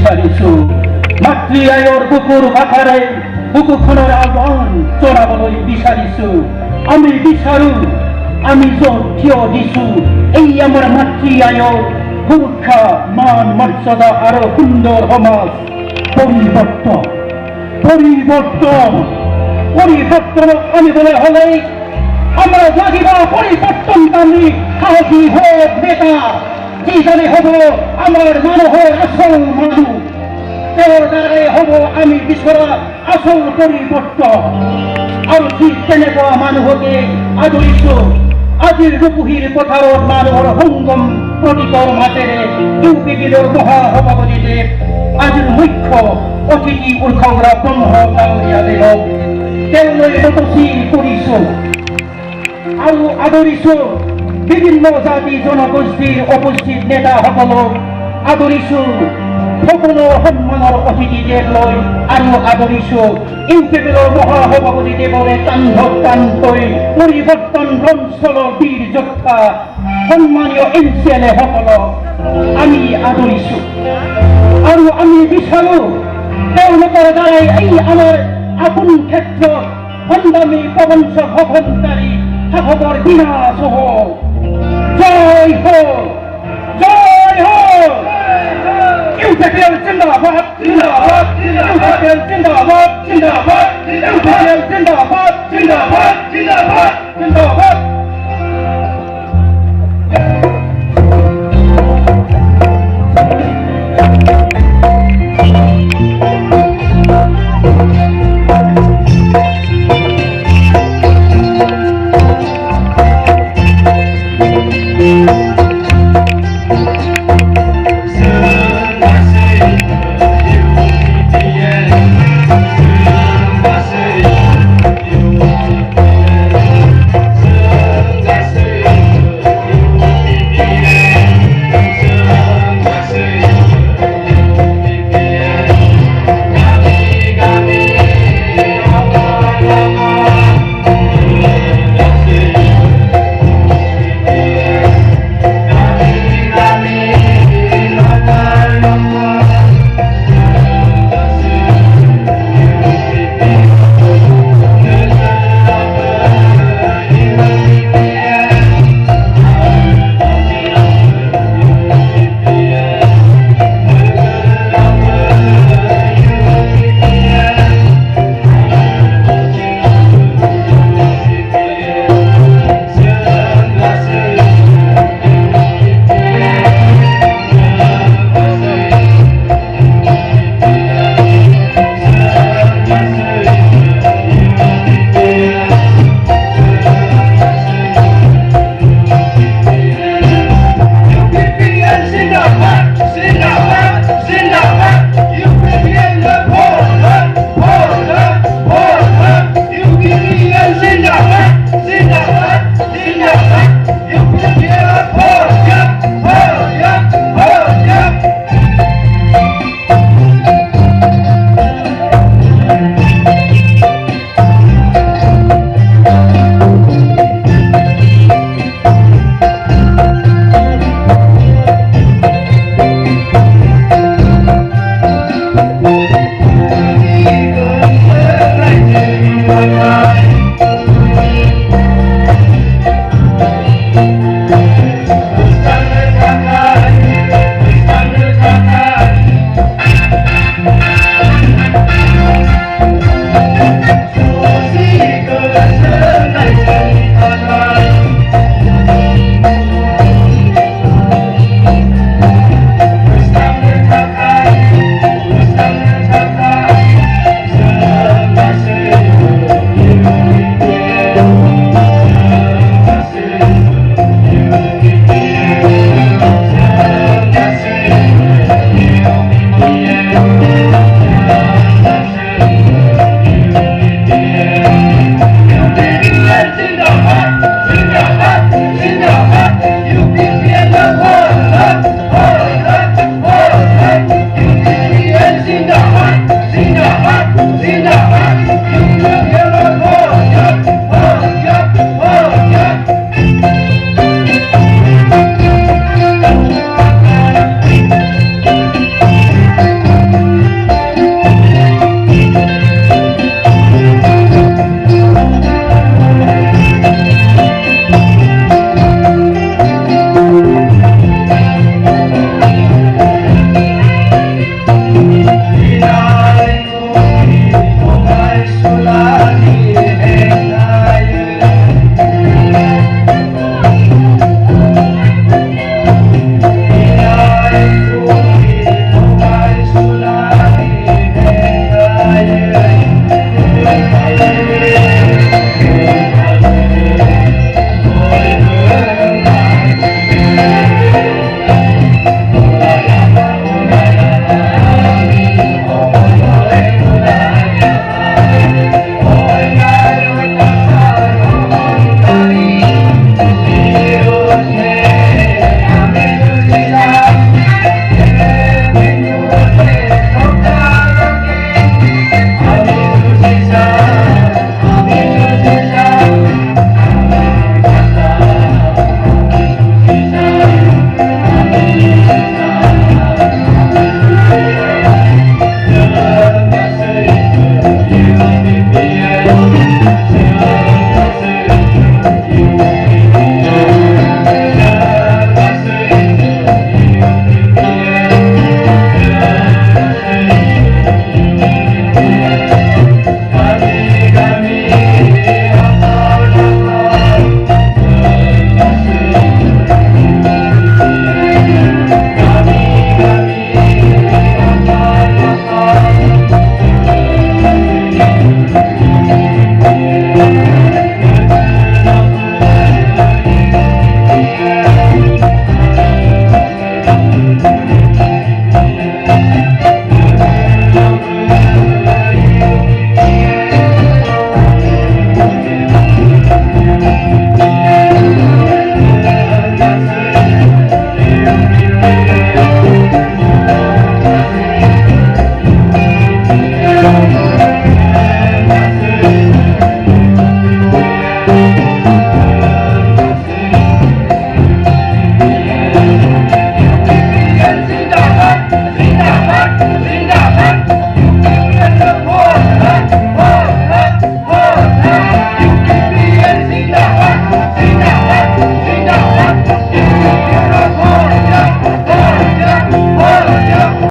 বিচাৰিছো মাতৃ আয়ৰ বুকুৰ ভাষাৰে বুকুখনৰ আহ্বান জনাবলৈ বিচাৰিছো আমি বিচাৰো আমি য'ত থিয় দিছো এই আমাৰ মাতৃ আয়ৰ সুৰক্ষা মান মৰ্যাদা আৰু সুন্দৰ সমাজ পৰিৱৰ্তনক আনিবলৈ হ'লে আমাৰ লাগিব পৰিৱৰ্তনকামী সাহসী হোক নেতা যিজনে হ'ব আমাৰ মানুহৰ আচল মানুহ তেওঁৰ দ্বাৰাই হ'ব আমি বিচৰা আচল পৰিৱৰ্তন আৰু ঠিক তেনেকুৱা মানুহকে আদৰিছো আজিৰ ৰূপহীৰ পথাৰত মানুহৰ সংগম প্ৰতীকৰ মাজেৰে ইউপিবিলৰ মহাসভাপতিদেৱ আজিৰ মুখ্য অতিথি উৎসৱৰা ব্ৰহ্ম ডাঙৰীয়া দেৱক তেওঁলৈ নতশিৰ কৰিছো আৰু আদৰিছো বিভিন্ন জাতি জনগোষ্ঠীৰ উপস্থিত নেতাসকলক আদৰিছো সকলো সন্মানৰ অতিথিদেৱলৈ আৰু আদৰিছো ইউপিবিলৰ মহাসভাপতিদেৱৰে তাণ্ডৱকৈ পৰিৱৰ্তন অঞ্চলৰ বীৰ যোদ্ধা সন্মানীয় এমচিএলএ সকলক আমি আদৰিছো আৰু আমি বিচাৰো তেওঁলোকৰ দ্বাৰাই এই আমাৰ আপোন ক্ষেত্ৰত সংগ্ৰামী প্ৰবঞ্চ ভৱনকাৰী শাসকৰ বিনাশ হওক জয় হোক জয় হোক ইউপিবিএল জিন্দাবাদ জিন্দাবাদ ইউপিবিএল জিন্দাবাদ জিন্দাবাদ ইউপিবিএল জিন্দাবাদ জিন্দাবাদ জিন্দাবাদ জিন্দাবাদ